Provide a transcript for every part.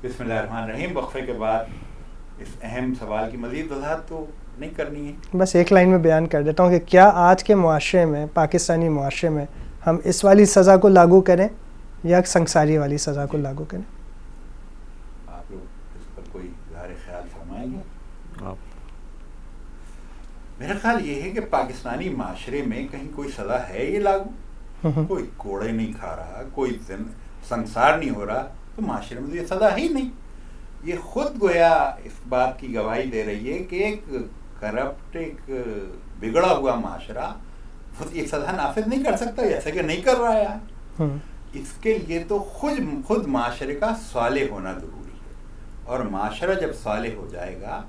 بسم اللہ الرحمن الرحیم. وقفے کے بعد اس اہم سوال کی مزید وضاحت تو نہیں کرنی ہے, بس ایک لائن میں بیان کر دیتا ہوں کہ کیا آج کے معاشرے میں, پاکستانی معاشرے میں, ہم اس والی سزا کو لاگو کریں یا سنگساری والی سزا کو لاگو کریں؟ آپ لوگ اس پر کوئی اظہار خیال فرمائیں گے؟ میرا خیال یہ ہے کہ پاکستانی معاشرے میں کہیں کوئی سزا ہے یہ لاگو؟ کوئی کوڑے نہیں کھا رہا, کوئی سنسار نہیں ہو رہا, تو معاشرے میں تو یہ سزا ہی نہیں. یہ خود گویا اس بات کی گواہی دے رہی ہے کہ ایک کرپٹ, ایک بگڑا ہوا معاشرہ یہ سزا نافذ نہیں کر سکتا, جیسے کہ نہیں کر رہا ہے. اس کے لیے تو خود معاشرے کا صالح ہونا ضروری ہے, اور معاشرہ جب صالح ہو جائے گا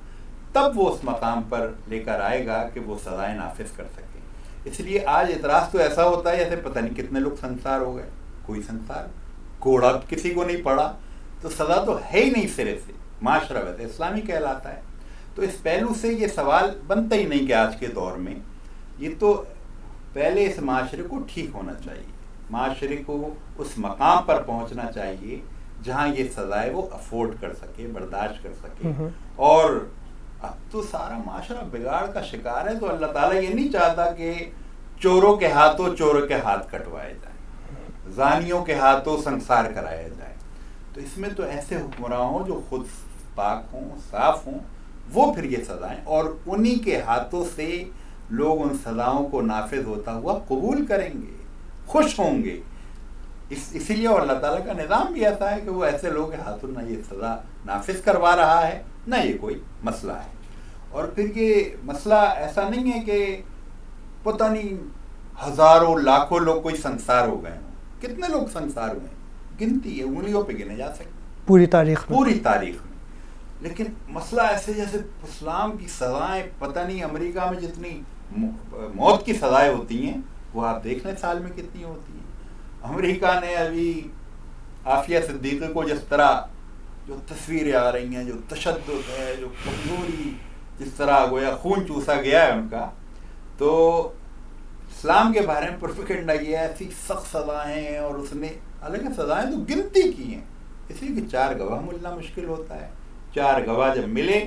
تب وہ اس مقام پر لے کر آئے گا کہ وہ سزائیں نافذ کر سکے. اس لیے آج اعتراض تو ایسا ہوتا ہے جیسے پتہ نہیں کتنے لوگ سنسار ہو گئے, کوئی سنسار کوڑا کسی کو نہیں پڑا, تو سزا تو ہے ہی نہیں سرے سے. معاشرہ ویسے اسلامی کہلاتا ہے. تو اس پہلو سے یہ سوال بنتا ہی نہیں کہ آج کے دور میں یہ تو پہلے اس معاشرے کو ٹھیک ہونا چاہیے, معاشرے کو اس مقام پر پہنچنا چاہیے جہاں یہ سزائے وہ افورڈ کر سکے, برداشت کر سکے. اور اب تو سارا معاشرہ بگاڑ کا شکار ہے, تو اللہ تعالیٰ یہ نہیں چاہتا کہ چوروں کے ہاتھوں چوروں کے ہاتھ کٹوائے جائیں, زانیوں کے ہاتھوں سنسار کرایا جائے. تو اس میں تو ایسے حکمراں ہوں جو خود پاک ہوں, صاف ہوں, وہ پھر یہ سزائیں, اور انہی کے ہاتھوں سے لوگ ان سزاؤں کو نافذ ہوتا ہوا قبول کریں گے, خوش ہوں گے. اسی لیے اور اللہ تعالیٰ کا نظام بھی ایسا ہے کہ وہ ایسے لوگ کے ہاتھوں نہ یہ سزا نافذ کروا رہا ہے, نہ یہ کوئی مسئلہ ہے. اور پھر یہ مسئلہ ایسا نہیں ہے کہ پتہ نہیں ہزاروں لاکھوں لوگ کوئی سنسار ہو گئے ہوں. کتنے لوگ سنسار ہوئے ہیں گنتی ہے, انگلیوں پہ گنے جا سکتے پوری تاریخ میں. لیکن مسئلہ ایسے جیسے اسلام کی سزائیں, پتہ نہیں امریکہ میں جتنی موت کی سزائیں ہوتی ہیں وہ آپ دیکھ لیں سال میں کتنی ہوتی ہیں. امریکہ نے ابھی عافیہ صدیقی کو جس طرح جو تصویریں آ رہی ہیں, جو تشدد ہے, جو کمزوری, جس طرح گویا خون چوسا گیا ہے ان کا, تو اسلام کے بارے میں پروپیگنڈا یہ ہے ایسی سخت سزائیں ہیں, اور اس نے حالانکہ سزائیں تو گنتی کی ہیں, اس لیے کہ 4 گواہ ملنا مشکل ہوتا ہے. 4 گواہ جب ملے,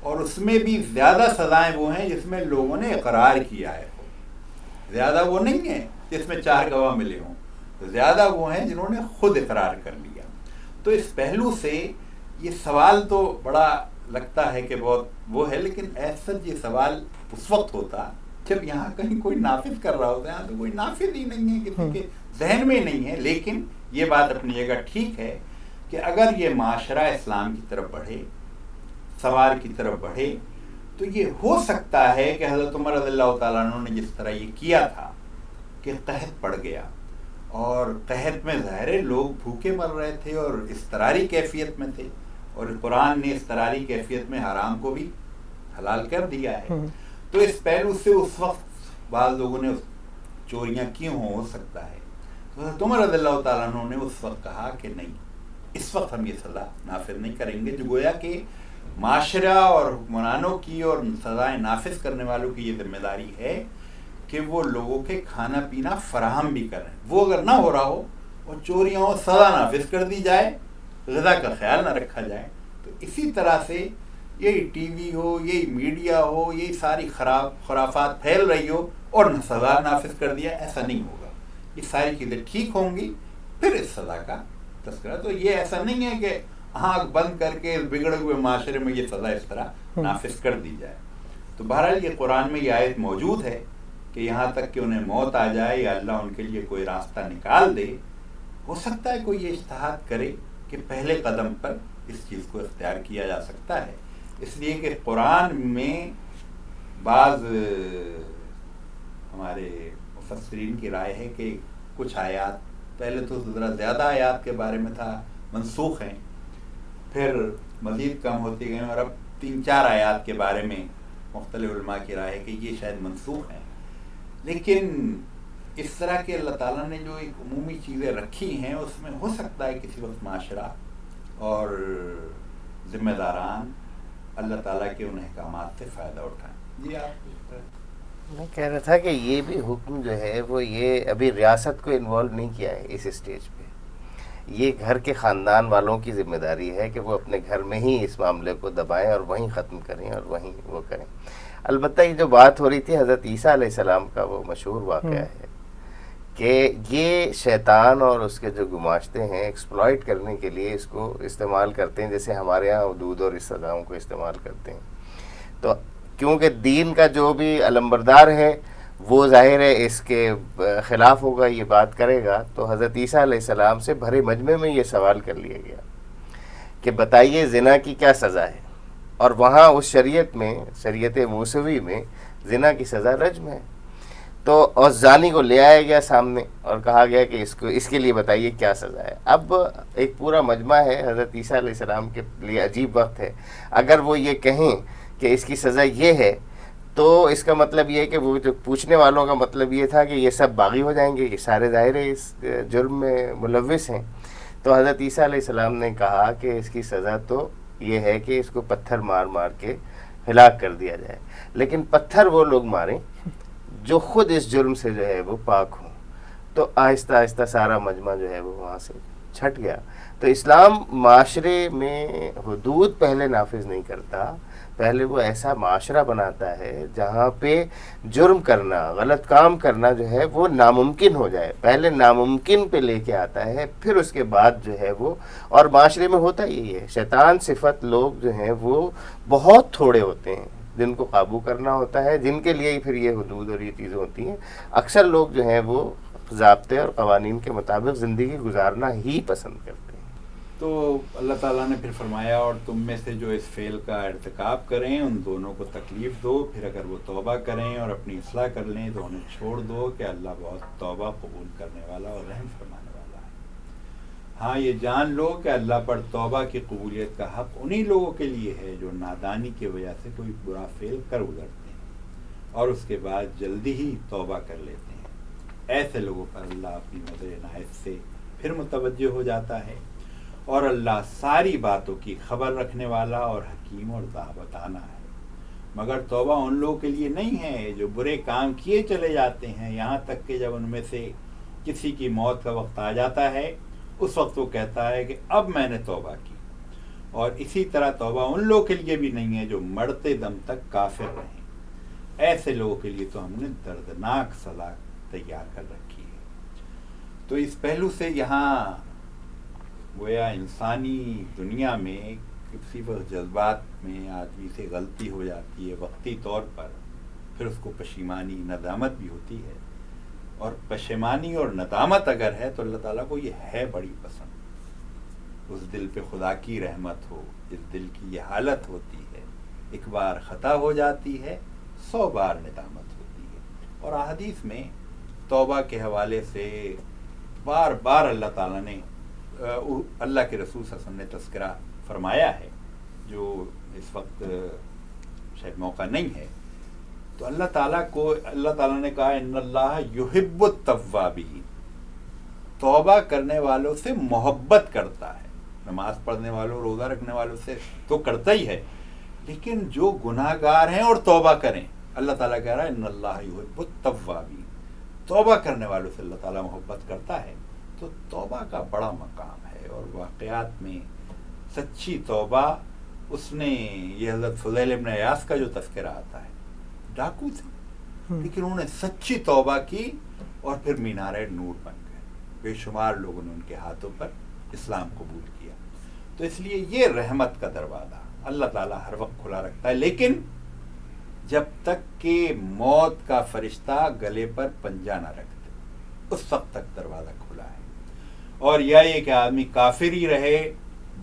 اور اس میں بھی زیادہ سزائیں وہ ہیں جس میں لوگوں نے اقرار کیا ہے, زیادہ وہ نہیں ہیں جس میں 4 گواہ ملے ہوں, زیادہ وہ ہیں جنہوں نے خود اقرار کر لیا. تو اس پہلو سے یہ سوال تو بڑا لگتا ہے کہ بہت وہ ہے, لیکن ایسا یہ سوال اس وقت ہوتا جب یہاں کہیں کوئی نافذ کر رہا ہوتا ہے. یہاں تو کوئی نافذ ہی نہیں ہے, کسی کے ذہن میں نہیں ہے. لیکن یہ بات اپنی جگہ ٹھیک ہے کہ اگر یہ معاشرہ اسلام کی طرف بڑھے, سوار کی طرف بڑھے, تو یہ ہو سکتا ہے کہ حضرت عمر رضی اللہ تعالیٰ عنہ نے جس طرح یہ کیا تھا کہ قحط پڑ گیا, اور قحط میں ظاہر لوگ بھوکے مر رہے تھے اور اضطراری کیفیت میں تھے, اور قرآن نے اضطراری کیفیت میں حرام کو بھی حلال کر دیا ہے. تو اس پہلو سے اس وقت بعض لوگوں نے چوریاں کی ہو سکتا ہے. تو حضرت عمر رضی اللہ تعالیٰ عنہ نے اس وقت کہا کہ نہیں, اس وقت ہم یہ سزا نافذ نہیں کریں گے. جو گویا کہ معاشرہ اور حکمرانوں کی اور سزائیں نافذ کرنے والوں کی یہ ذمہ داری ہے کہ وہ لوگوں کے کھانا پینا فراہم بھی کریں. وہ اگر نہ ہو رہا ہو اور چوریاں ہو, سزا نافذ کر دی جائے, غذا کا خیال نہ رکھا جائے. تو اسی طرح سے یہی ٹی وی ہو, یہی میڈیا ہو, یہی ساری خرافات پھیل رہی ہو اور نہ سزا نافذ کر دیا, ایسا نہیں ہوگا. یہ ساری چیزیں ٹھیک ہوں گی, پھر اس سزا کا تذکرہ. تو یہ ایسا نہیں ہے کہ آنکھ بند کر کے بگڑے ہوئے معاشرے میں یہ سزا اس طرح نافذ کر دی جائے. تو بہرحال یہ قرآن میں یہ آیت موجود ہے کہ یہاں تک کہ انہیں موت آ جائے یا اللہ ان کے لیے کوئی راستہ نکال دے. ہو سکتا ہے کوئی یہ اجتہاد کرے کہ پہلے قدم پر اس چیز کو اختیار کیا جا سکتا ہے. اس لیے کہ قرآن میں بعض ہمارے مفسرین کی رائے ہے کہ کچھ آیات, پہلے تو ذرا زیادہ آیات کے بارے میں تھا منسوخ ہیں, پھر مزید کم ہوتی گئیں, اور اب 3-4 آیات کے بارے میں مختلف علماء کی رائے ہے کہ یہ شاید منسوخ ہیں. لیکن اس طرح کے اللہ تعالیٰ نے جو ایک عمومی چیزیں رکھی ہیں اس میں ہو سکتا ہے کسی وقت معاشرہ اور ذمہ داران اللہ تعالیٰ کے ان احکامات سے فائدہ اٹھائیں. جی آپ میں کہہ رہا تھا کہ یہ بھی حکم جو ہے وہ یہ ابھی ریاست کو انوالو نہیں کیا ہے اس اسٹیج پہ. یہ گھر کے خاندان والوں کی ذمہ داری ہے کہ وہ اپنے گھر میں ہی اس معاملے کو دبائیں اور وہیں ختم کریں اور وہیں وہ کریں. البتہ یہ جو بات ہو رہی تھی حضرت عیسیٰ علیہ السلام کا، وہ مشہور واقعہ ہے کہ یہ شیطان اور اس کے جو گماشتے ہیں ایکسپلائٹ کرنے کے لیے اس کو استعمال کرتے ہیں، جیسے ہمارے ہاں حدود اور اس سزاؤں کو استعمال کرتے ہیں. تو کیونکہ دین کا جو بھی علمبردار ہے وہ ظاہر ہے اس کے خلاف ہوگا، یہ بات کرے گا، تو حضرت عیسیٰ علیہ السلام سے بھرے مجمع میں یہ سوال کر لیا گیا کہ بتائیے زنا کی کیا سزا ہے. اور وہاں اس شریعت میں، شریعت موسوی میں، زنا کی سزا رجم ہے. تو اور زانی کو لے آیا گیا سامنے اور کہا گیا کہ اس کے لیے بتائیے کیا سزا ہے. اب ایک پورا مجمع ہے، حضرت عیسیٰ علیہ السلام کے لیے عجیب وقت ہے. اگر وہ یہ کہیں کہ اس کی سزا یہ ہے تو اس کا مطلب یہ ہے کہ وہ جو پوچھنے والوں کا مطلب یہ تھا کہ یہ سب باغی ہو جائیں گے، یہ سارے ظاہر اس جرم میں ملوث ہیں. تو حضرت عیسیٰ علیہ السلام نے کہا کہ اس کی سزا تو یہ ہے کہ اس کو پتھر مار مار کے ہلاک کر دیا جائے، لیکن پتھر وہ لوگ ماریں جو خود اس جرم سے جو ہے وہ پاک ہوں. تو آہستہ آہستہ سارا مجمع جو ہے وہ وہاں سے چھٹ گیا. تو اسلام معاشرے میں حدود پہلے نافذ نہیں کرتا، پہلے وہ ایسا معاشرہ بناتا ہے جہاں پہ جرم کرنا، غلط کام کرنا جو ہے وہ ناممکن ہو جائے. پہلے ناممکن پہ لے کے آتا ہے، پھر اس کے بعد جو ہے وہ، اور معاشرے میں ہوتا یہی ہے، شیطان صفت لوگ جو ہیں وہ بہت تھوڑے ہوتے ہیں جن کو قابو کرنا ہوتا ہے، جن کے لیے پھر یہ حدود اور یہ چیزیں ہوتی ہیں. اکثر لوگ جو ہیں وہ ضابطے اور قوانین کے مطابق زندگی گزارنا ہی پسند کرتے ہیں. تو اللہ تعالیٰ نے پھر فرمایا اور تم میں سے جو اس فعل کا ارتکاب کریں ان دونوں کو تکلیف دو، پھر اگر وہ توبہ کریں اور اپنی اصلاح کر لیں تو انہیں چھوڑ دو کہ اللہ بہت توبہ قبول کرنے والا اور رحم فرمانے والا ہے. ہاں یہ جان لو کہ اللہ پر توبہ کی قبولیت کا حق انہی لوگوں کے لیے ہے جو نادانی کی وجہ سے کوئی برا فعل کر گزرتے ہیں اور اس کے بعد جلدی ہی توبہ کر لیتے ہیں. ایسے لوگوں پر اللہ اپنی نظر عنایت سے پھر متوجہ ہو جاتا ہے، اور اللہ ساری باتوں کی خبر رکھنے والا اور حکیم اور دانا ہے. مگر توبہ ان لوگوں کے لیے نہیں ہے جو برے کام کیے چلے جاتے ہیں، یہاں تک کہ جب ان میں سے کسی کی موت کا وقت آ جاتا ہے اس وقت وہ کہتا ہے کہ اب میں نے توبہ کی. اور اسی طرح توبہ ان لوگوں کے لیے بھی نہیں ہے جو مرتے دم تک کافر رہیں. ایسے لوگوں کے لیے تو ہم نے دردناک سزا تیار کر رکھی ہے. تو اس پہلو سے یہاں گویا انسانی دنیا میں کسی وقت جذبات میں آدمی سے غلطی ہو جاتی ہے وقتی طور پر، پھر اس کو پشیمانی ندامت بھی ہوتی ہے. اور پشیمانی اور ندامت اگر ہے تو اللہ تعالیٰ کو یہ ہے بڑی پسند. اس دل پہ خدا کی رحمت ہو، اس دل کی یہ حالت ہوتی ہے، ایک بار خطا ہو جاتی ہے 100 بار ندامت ہوتی ہے. اور احادیث میں توبہ کے حوالے سے بار بار اللہ تعالیٰ نے، اللہ کے رسول صلی اللہ علیہ وسلم نے تذکرہ فرمایا ہے، جو اس وقت شاید موقع نہیں ہے. تو اللہ تعالیٰ نے کہا ان اللہ یحب التوابین، توبہ کرنے والوں سے محبت کرتا ہے. نماز پڑھنے والوں، روزہ رکھنے والوں سے تو کرتا ہی ہے، لیکن جو گناہ گار ہیں اور توبہ کریں، اللہ تعالیٰ کہہ رہا ہے ان اللہ یحب التوابین، توبہ کرنے والوں سے اللہ تعالیٰ محبت کرتا ہے. تو توبہ کا بڑا مقام ہے. اور واقعات میں سچی توبہ، اس نے یہ حضرت فضیل ابن عیاض کا جو تذکرہ آتا ہے، ڈاکو تھے لیکن انہوں نے سچی توبہ کی اور پھر مینار نور بن گئے. بے شمار لوگوں نے ان کے ہاتھوں پر اسلام قبول کیا. تو اس لیے یہ رحمت کا دروازہ اللہ تعالیٰ ہر وقت کھلا رکھتا ہے، لیکن جب تک کہ موت کا فرشتہ گلے پر پنجہ نہ رکھتے اس وقت تک دروازہ کھلا ہے. اور یہ کہ آدمی کافر ہی رہے،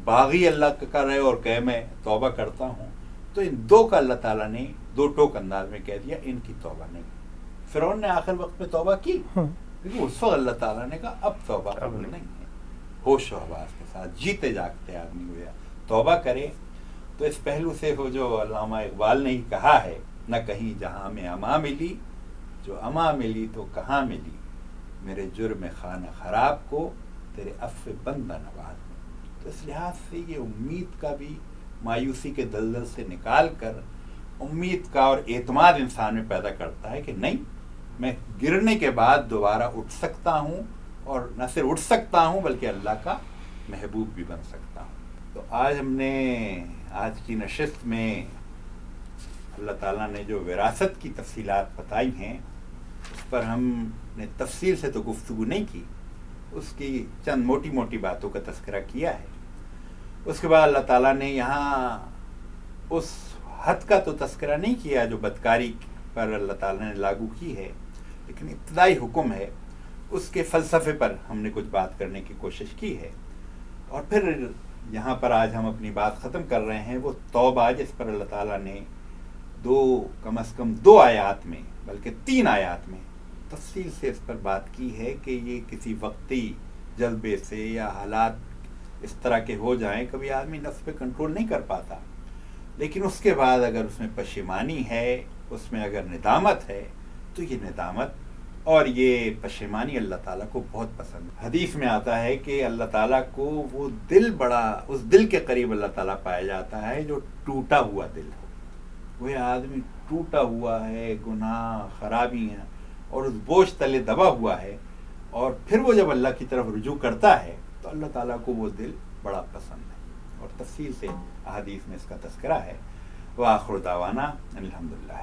باغی اللہ کا رہے اور کہے میں توبہ کرتا ہوں، تو ان دو کا اللہ تعالیٰ نے دو ٹوک انداز میں کہہ دیا ان کی توبہ نہیں. فرعون نے آخر وقت میں توبہ کی، لیکن اس وقت اللہ تعالیٰ نے کہا اب توبہ قبول نہیں ہے. ہوش و حواس کے ساتھ جیتے جاگتے آدمی ہوا توبہ کرے. تو اس پہلو سے وہ جو علامہ اقبال نے ہی کہا ہے، نہ کہیں جہاں میں اما ملی، جو اما ملی تو کہاں ملی، میرے جرم خانہ خراب کو تیرے عفو بندہ نواز. تو اس لحاظ سے یہ امید کا بھی مایوسی کے دلدل سے نکال کر امید کا اور اعتماد انسان میں پیدا کرتا ہے کہ نہیں، میں گرنے کے بعد دوبارہ اٹھ سکتا ہوں، اور نہ صرف اٹھ سکتا ہوں بلکہ اللہ کا محبوب بھی بن سکتا ہوں. تو آج ہم نے آج کی نشست میں اللہ تعالیٰ نے جو وراثت کی تفصیلات بتائی ہیں اس پر ہم نے تفصیل سے تو گفتگو نہیں کی، اس کی چند موٹی موٹی باتوں کا تذکرہ کیا ہے. اس کے بعد اللہ تعالیٰ نے یہاں اس حد کا تو تذکرہ نہیں کیا جو بدکاری پر اللہ تعالیٰ نے لاگو کی ہے، لیکن ابتدائی حکم ہے اس کے فلسفے پر ہم نے کچھ بات کرنے کی کوشش کی ہے. اور پھر یہاں پر آج ہم اپنی بات ختم کر رہے ہیں وہ توبہ، جس پر اللہ تعالیٰ نے کم از کم 2 آیات میں بلکہ 3 آیات میں تفصیل سے اس پر بات کی ہے کہ یہ کسی وقتی جذبے سے یا حالات اس طرح کے ہو جائیں، کبھی آدمی نفس پہ کنٹرول نہیں کر پاتا، لیکن اس کے بعد اگر اس میں پشیمانی ہے، اس میں اگر ندامت ہے، تو یہ ندامت اور یہ پشیمانی اللہ تعالیٰ کو بہت پسند ہے. حدیث میں آتا ہے کہ اللہ تعالیٰ کو وہ دل اس دل کے قریب اللہ تعالیٰ پایا جاتا ہے جو ٹوٹا ہوا دل ہو. وہ آدمی ٹوٹا ہوا ہے، گناہ خرابی ہیں اور اس بوجھ تلے دبا ہوا ہے، اور پھر وہ جب اللہ کی طرف رجوع کرتا ہے تو اللہ تعالیٰ کو وہ دل بڑا پسند ہے. اور تفصیل سے احادیث میں اس کا تذکرہ ہے. وآخر دعوانا الحمدللہ.